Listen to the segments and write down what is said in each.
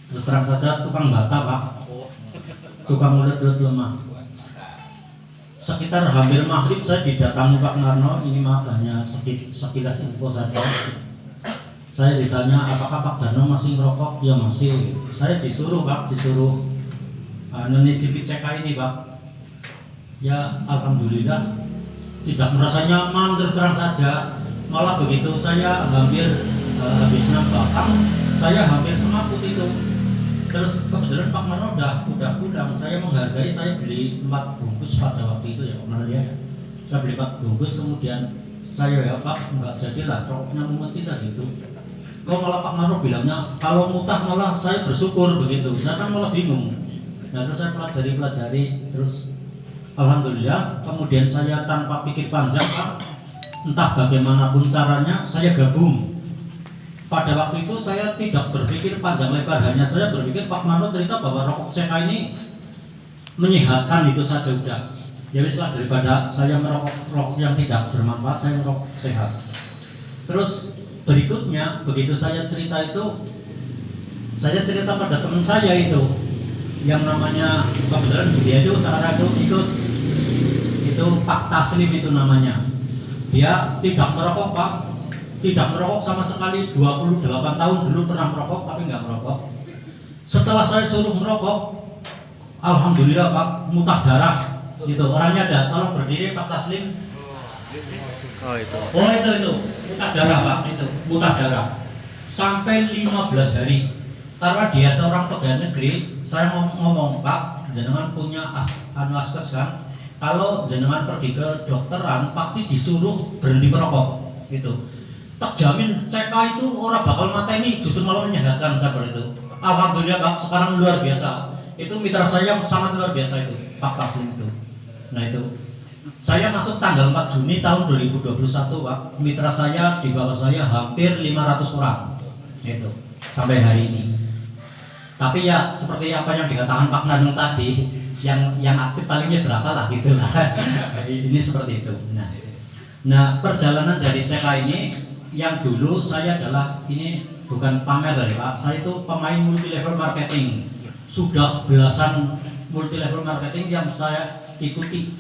Terus terang saja tukang bata Pak, tukang ulet-ulet lemah. Sekitar hampir maghrib saya didatangi Pak Narno, ini maaf hanya sekilas info saja. Saya ditanya apakah Pak Dano masih merokok? Ya masih. Saya disuruh Pak, menyicipi CK ini Pak. Ya alhamdulillah tidak merasa nyaman, terus terang saja. Malah begitu saya hampir habis 6 batang, saya hampir semaput itu. Terus kebetulan Pak Narno udah pulang. Saya menghargai, saya beli 4 bungkus pada waktu itu ya Pak Narno ya. Saya beli 4 bungkus, kemudian saya ya Pak enggak jadilah rokoknya memeti tadi itu. Kok malah Pak Narno bilangnya kalau mutah malah saya bersyukur begitu. Saya kan malah bingung. Nah terus saya pelajari terus alhamdulillah kemudian saya tanpa pikir panjang Pak, entah bagaimanapun caranya saya gabung. Pada waktu itu saya tidak berpikir panjang lebar, hanya saya berpikir Pak Narno cerita bahwa rokok CK ini menyehatkan, itu saja udah. Ya wis lah, daripada saya merokok rokok yang tidak bermanfaat, saya merokok sehat. Terus berikutnya begitu saya cerita itu, saya cerita pada teman saya itu yang namanya kebetulan dia itu sekarang itu Pak Taslim itu namanya. Dia tidak merokok Pak, tidak merokok sama sekali, 28 tahun dulu pernah merokok tapi nggak merokok. Setelah saya suruh merokok, alhamdulillah Pak, muntah darah itu. Orangnya ada, tolong berdiri Pak Taslim. Oh itu muntah darah Pak, itu muntah darah sampai 15 hari. Karena dia seorang pegawai negeri, saya ngomong Pak, jenengan punya askes kan, kalau jenengan pergi ke dokteran pasti disuruh berhenti merokok gitu. Tak jamin CK itu orang bakal mateni, justru malah menyehatkan seperti itu. Alhamdulillah Pak, sekarang luar biasa. Itu mitra saya yang sangat luar biasa itu, Pak Taslim itu. Nah itu, saya masuk tanggal 4 Juni tahun 2021 Pak. Mitra saya di bawah saya hampir 500 orang. Itu sampai hari ini. Tapi ya seperti apa yang dikatakan Pak Nanung tadi, yang aktif palingnya berapa lah gitulah. Ini seperti itu. Nah, perjalanan dari CK ini yang dulu saya adalah, ini bukan pamer dari Pak, saya itu pemain multi level marketing. Sudah belasan multi level marketing yang saya ikuti.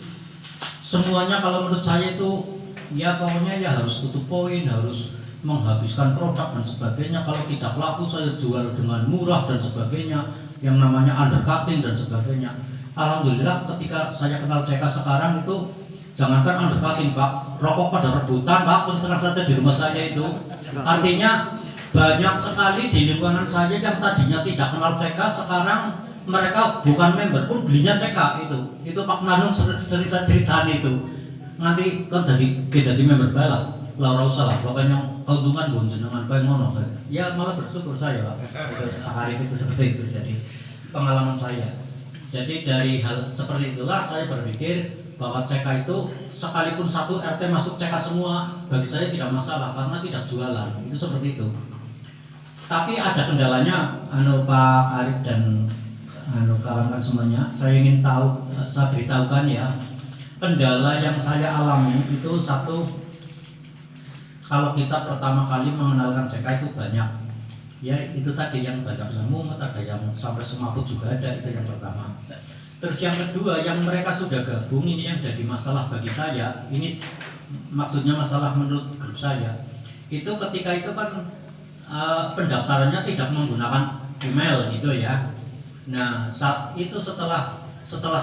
Semuanya kalau menurut saya itu ya pokoknya ya harus tutup poin, harus menghabiskan produk dan sebagainya. Kalau tidak laku saya jual dengan murah dan sebagainya, yang namanya undercutting dan sebagainya. Alhamdulillah ketika saya kenal CK sekarang itu, jangankan undercutting Pak, rokok pada rebutan Pak, terus terang saja di rumah saya itu. Artinya banyak sekali di lingkungan saya yang tadinya tidak kenal CK, sekarang mereka bukan member pun belinya CK itu. Itu Pak Nanung sering saya ceritain itu. Nanti kan jadi member bala. Laura usah lah, pokoknya keuntungan pun jenengan kayak ngono. Ya malah bersyukur saya Pak. Hari itu seperti itu jadi pengalaman saya. Jadi dari hal seperti itulah saya berpikir bahwa CK itu sekalipun satu RT masuk CK semua, bagi saya tidak masalah karena tidak jualan. Itu seperti itu. Tapi ada kendalanya, Pak Arif dan kawan-kawan semuanya. Saya ingin tahu, saya beritahukan ya. Kendala yang saya alami itu satu, kalau kita pertama kali mengenalkan CK itu banyak. Ya itu tadi yang banyak yang mumet, ada yang sampai semaput juga ada, itu yang pertama. Terus yang kedua, yang mereka sudah gabung, ini yang jadi masalah bagi saya. Ini maksudnya masalah menurut grup saya. Itu ketika itu kan pendaftarannya tidak menggunakan email gitu ya. Nah saat itu setelah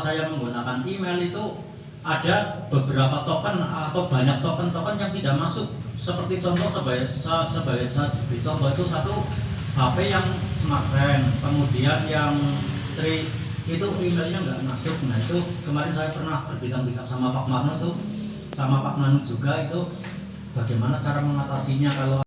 saya menggunakan email itu ada beberapa token atau banyak token-token yang tidak masuk. Seperti contoh sebagai contoh itu satu HP yang smartphone, kemudian yang itu emailnya nggak masuk. Nah itu kemarin saya pernah berbincang-bincang sama Pak Marno tuh, sama Pak Nanu juga, itu bagaimana cara mengatasinya kalau